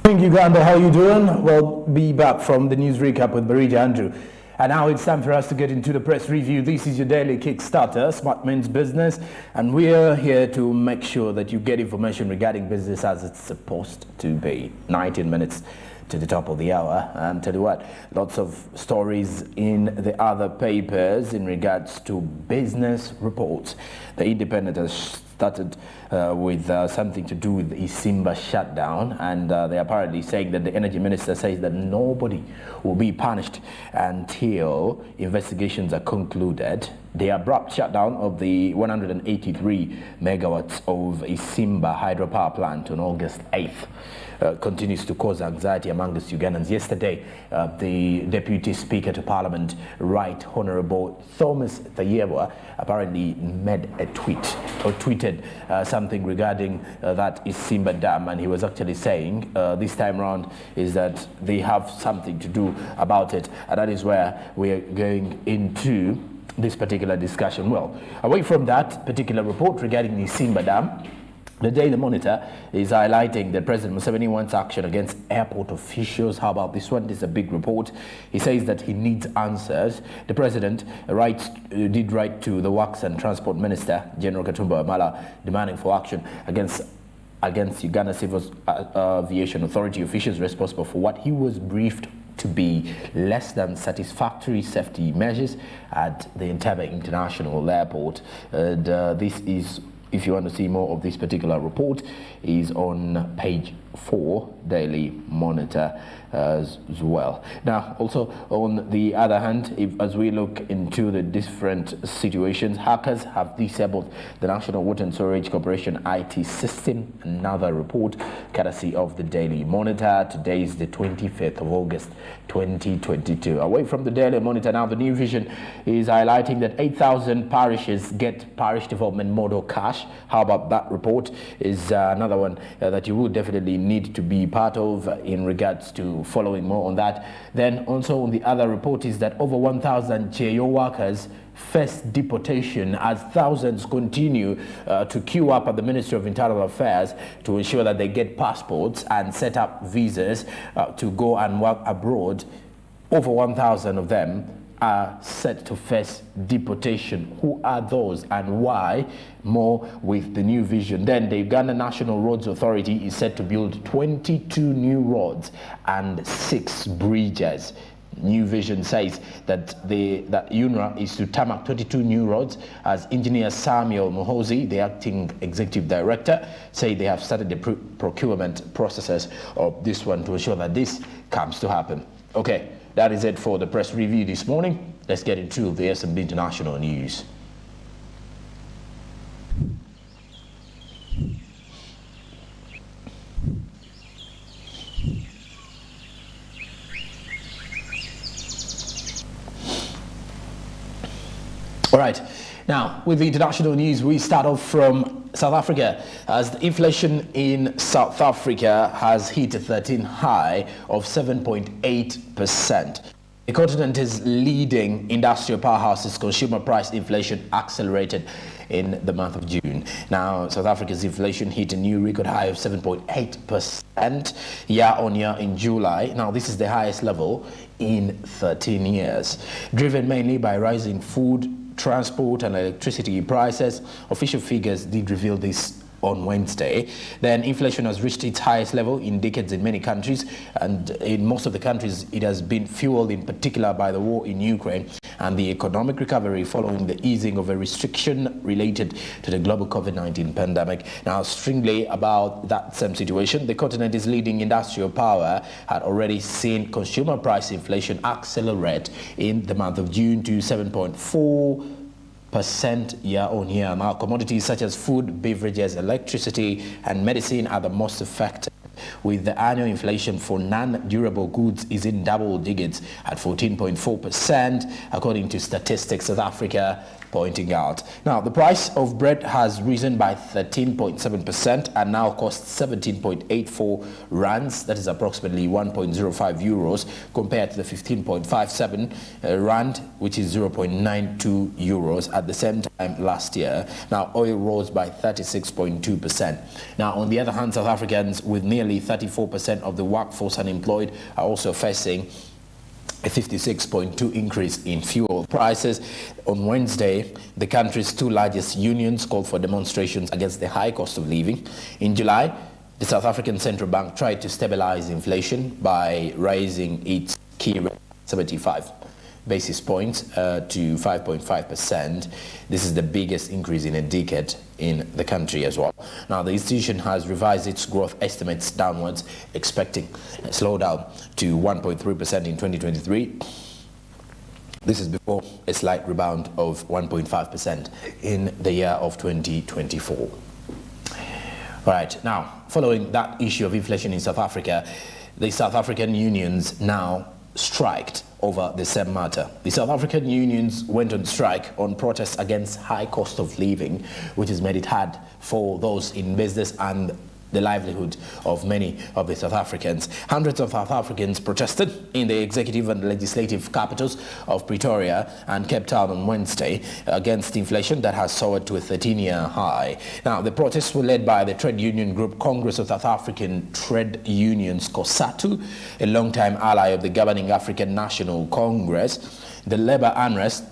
Thank you, Uganda. How are you doing? We'll be back from the news recap with Barija Andrew. And now it's time for us to get into the press review. This is your daily Kickstarter, Smart Men's Business. And we're here to make sure that you get information regarding business as it's supposed to be. 19 minutes to the top of the hour. And tell you what, lots of stories in the other papers in regards to business reports. The Independent has started with something to do with the Isimba shutdown, and they're apparently saying that the energy minister says that nobody will be punished until investigations are concluded. The abrupt shutdown of the 183 megawatts of Isimba hydropower plant on August 8th continues to cause anxiety among us Ugandans. Yesterday, the Deputy Speaker to Parliament, Right Honourable Thomas Tayebwa, apparently made a tweet or tweeted something regarding that Isimba dam, and he was actually saying this time around is that they have something to do about it, and that is where we are going into this particular discussion. Well, away from that particular report regarding the Isimba dam, the Daily Monitor is highlighting that President Museveni wants action against airport officials. How about this one? This is a big report. He says that he needs answers. The President did write to the Works and Transport Minister, General Katumba Wamala, demanding for action against Uganda Civil Aviation Authority officials responsible for what he was briefed to be less than satisfactory safety measures at the Entebbe International Airport. And this is, if you want to see more of this particular report, is on page 4, Daily Monitor as well. Now, also on the other hand, as we look into the different situations, hackers have disabled the National Water and Storage Corporation IT system. Another report courtesy of the Daily Monitor. Today is the 25th of August 2022. Away from the Daily Monitor now, the New Vision is highlighting that 8,000 parishes get parish development model cash. How about that report? Is another one that you would definitely need to be part of in regards to following more on that. Then also on the other report is that over 1,000 JO workers face deportation as thousands continue to queue up at the Ministry of Internal Affairs to ensure that they get passports and set up visas to go and work abroad. Over 1,000 of them are set to face deportation. Who are those and why? More with the New Vision. Then the Uganda National Roads Authority is set to build 22 new roads and 6 bridges. New Vision says that that UNRA is to tarmac 22 new roads, as engineer Samuel Muhozi, the acting executive director, say they have started the procurement processes of this one to ensure that this comes to happen. Okay, that is it for the press review this morning. Let's get into the SMB International news. All right, now with the international news, we start off from South Africa, as the inflation in South Africa has hit a 13 high of 7.8%. The continent's leading industrial powerhouse's consumer price inflation accelerated in the month of June. Now, South Africa's inflation hit a new record high of 7.8% year-on-year in July. Now, this is the highest level in 13 years, driven mainly by rising food, transport and electricity prices. Official figures did reveal this on Wednesday. Then inflation has reached its highest level in decades in many countries, and in most of the countries it has been fueled in particular by the war in Ukraine and the economic recovery following the easing of a restriction related to the global COVID-19 pandemic. Now, strangely about that same situation, the continent's leading industrial power had already seen consumer price inflation accelerate in the month of June to 7.4% year-on-year. Now, commodities such as food, beverages, electricity, and medicine are the most affected, with the annual inflation for non-durable goods is in double digits at 14.4%, according to Statistics South Africa pointing out. Now, the price of bread has risen by 13.7% and now costs 17.84 rands. That is approximately 1.05 euros compared to the 15.57 rand, which is 0.92 euros at the same time last year. Now, oil rose by 36.2%. Now, on the other hand, South Africans with nearly 34% of the workforce unemployed are also facing a 56.2 increase in fuel prices. On Wednesday, the country's two largest unions called for demonstrations against the high cost of living. In July, the South African Central Bank tried to stabilize inflation by raising its key rate 75 basis points to 5.5%. This is the biggest increase in a decade in the country as well. Now, the institution has revised its growth estimates downwards, expecting a slowdown to 1.3% in 2023. This is before a slight rebound of 1.5% in the year of 2024. All right, now, following that issue of inflation in South Africa, the South African unions now striked over the same matter. The South African unions went on strike on protests against high cost of living, which has made it hard for those in business and the livelihood of many of the South Africans. Hundreds of South Africans protested in the executive and legislative capitals of Pretoria and Cape Town on Wednesday against inflation that has soared to a 13-year high. Now, the protests were led by the trade union group Congress of South African Trade Unions, COSATU, a longtime ally of the governing African National Congress. The labor unrest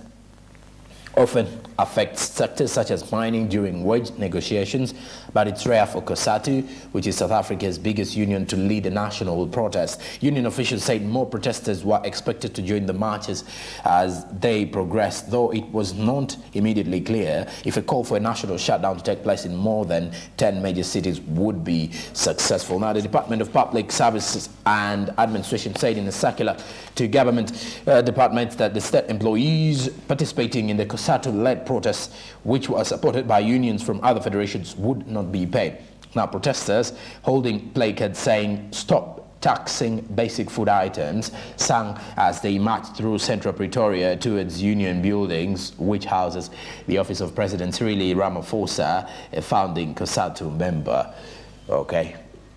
often affects sectors such as mining during wage negotiations, but it's rare for COSATU, which is South Africa's biggest union, to lead a national protest. Union officials said more protesters were expected to join the marches as they progressed, though it was not immediately clear if a call for a national shutdown to take place in more than 10 major cities would be successful. Now, the Department of Public Services and Administration said in a circular to government departments that the state employees participating in the COSATU-led protests, which were supported by unions from other federations, would not be paid. Now, protesters holding placards saying "Stop taxing basic food items" sang as they marched through central Pretoria towards union buildings, which houses the office of President Cyril Ramaphosa, a founding COSATU member. Okay.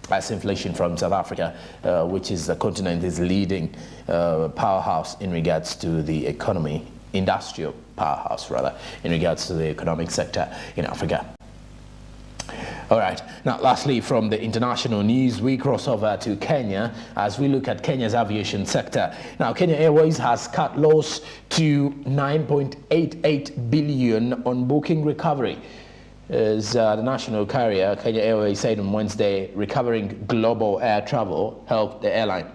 As inflation from South Africa, which is the continent's leading powerhouse in regards to the economy, industrial powerhouse rather, in regards to the economic sector in Africa. All right, now lastly, from the international news, we cross over to Kenya as we look at Kenya's aviation sector. Now, Kenya Airways has cut loss to 9.88 billion on booking recovery. As the national carrier, Kenya Airways, said on Wednesday, recovering global air travel helped the airline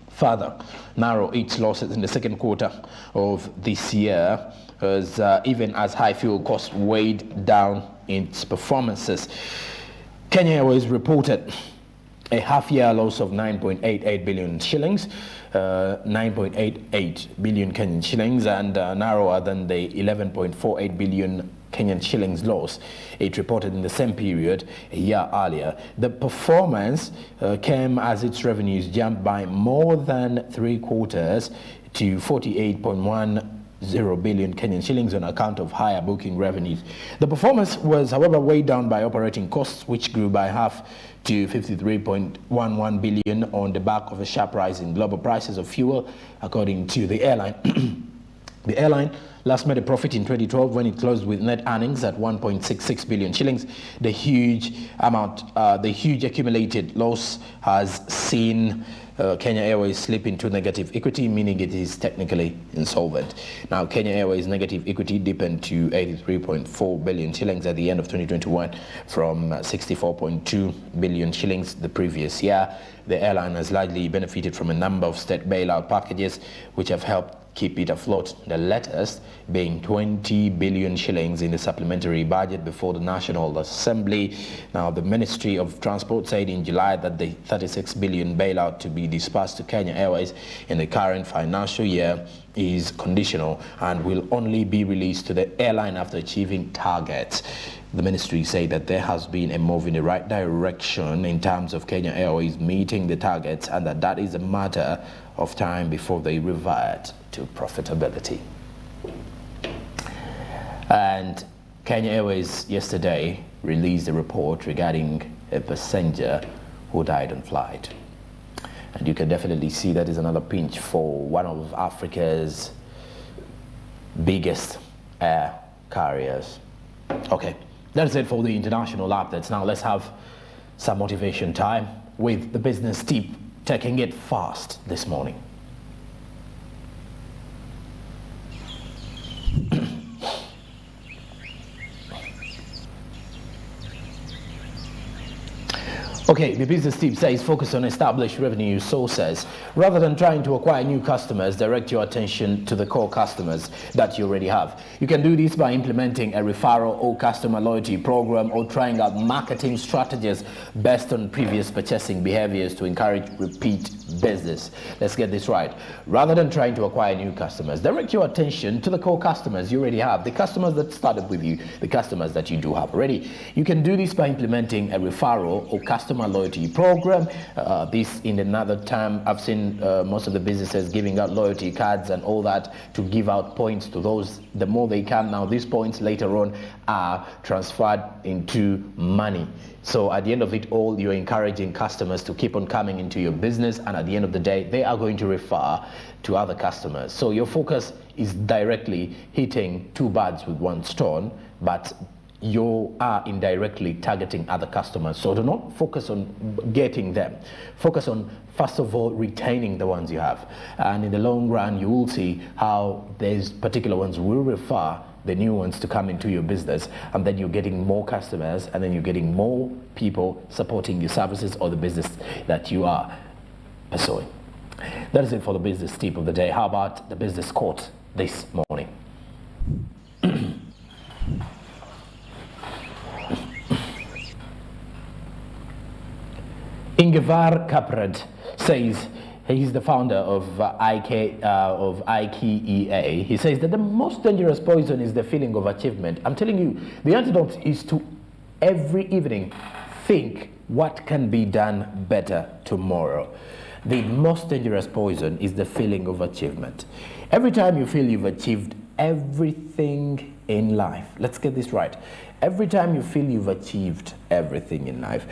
further narrow its losses in the second quarter of this year, as even as high fuel costs weighed down its performances. Kenya Airways reported a half-year loss of 9.88 billion shillings, 9.88 billion Kenyan shillings, and narrower than the 11.48 billion Kenyan shillings loss it reported in the same period a year earlier. The performance came as its revenues jumped by more than 3/4 to 48.10 billion Kenyan shillings on account of higher booking revenues. The performance was, however, weighed down by operating costs, which grew by half to 53.11 billion on the back of a sharp rise in global prices of fuel, according to the airline. The airline last made a profit in 2012 when it closed with net earnings at 1.66 billion shillings. The huge accumulated loss has seen Kenya Airways slip into negative equity, meaning it is technically insolvent. Now, Kenya Airways' negative equity deepened to 83.4 billion shillings at the end of 2021 from 64.2 billion shillings the previous year. The airline has largely benefited from a number of state bailout packages which have helped keep it afloat, the latest being 20 billion shillings in the supplementary budget before the National Assembly. Now, the Ministry of Transport said in July that the 36 billion bailout to be dispersed to Kenya Airways in the current financial year is conditional and will only be released to the airline after achieving targets. The ministry said that there has been a move in the right direction in terms of Kenya Airways meeting the targets, and that is a matter of time before they revert to profitability. And Kenya Airways yesterday released a report regarding a passenger who died on flight. And you can definitely see that is another pinch for one of Africa's biggest air carriers. Okay, that's it for the international updates. Now let's have some motivation time with the business tip, taking it fast this morning. Okay, the business tip says focus on established revenue sources. Rather than trying to acquire new customers, direct your attention to the core customers that you already have. You can do this by implementing a referral or customer loyalty program, or trying out marketing strategies based on previous purchasing behaviors to encourage repeat business. Let's get this right. Rather than trying to acquire new customers, direct your attention to the core customers you already have, the customers that started with you, the customers that you do have already. You can do this by implementing a referral or customer loyalty program. This in another term, I've seen most of the businesses giving out loyalty cards and all that to give out points to those. The more they can, now these points later on are transferred into money. So at the end of it all, you're encouraging customers to keep on coming into your business, and at the end of the day, they are going to refer to other customers. So your focus is directly hitting two birds with one stone, but you are indirectly targeting other customers. So do not focus on getting them. Focus on, first of all, retaining the ones you have. And in the long run, you will see how these particular ones will refer the new ones to come into your business, and then you're getting more customers, and then you're getting more people supporting your services or the business that you are pursuing. That is it for the business tip of the day. How about the business quote this morning? Ingvar Kamprad says, he's the founder of IKEA. He says that the most dangerous poison is the feeling of achievement. I'm telling you, the antidote is to every evening think what can be done better tomorrow. The most dangerous poison is the feeling of achievement. Every time you feel you've achieved everything in life, let's get this right. Every time you feel you've achieved everything in life,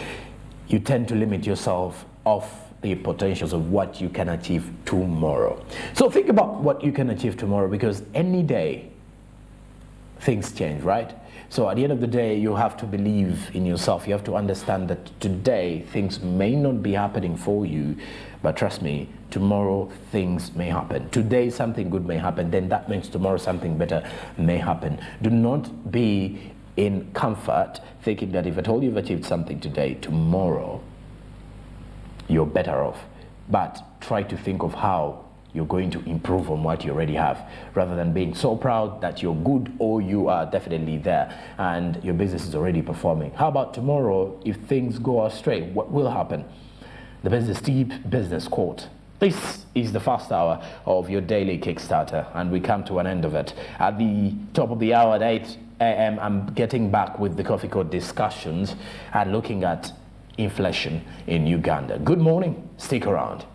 you tend to limit yourself off the potentials of what you can achieve tomorrow. So think about what you can achieve tomorrow, because any day things change, right? So at the end of the day, you have to believe in yourself. You have to understand that today things may not be happening for you, but trust me, tomorrow things may happen. Today something good may happen, then that means tomorrow something better may happen. Do not be in comfort thinking that if at all you've achieved something today, tomorrow you're better off. But try to think of how you're going to improve on what you already have, rather than being so proud that you're good or you are definitely there and your business is already performing. How about tomorrow if things go astray? What will happen? The business tip, business quote. This is the first hour of your daily Kickstarter, and we come to an end of it. At the top of the hour at 8 a.m., I'm getting back with the Coffee Code discussions and looking at inflation in Uganda. Good morning. Stick around.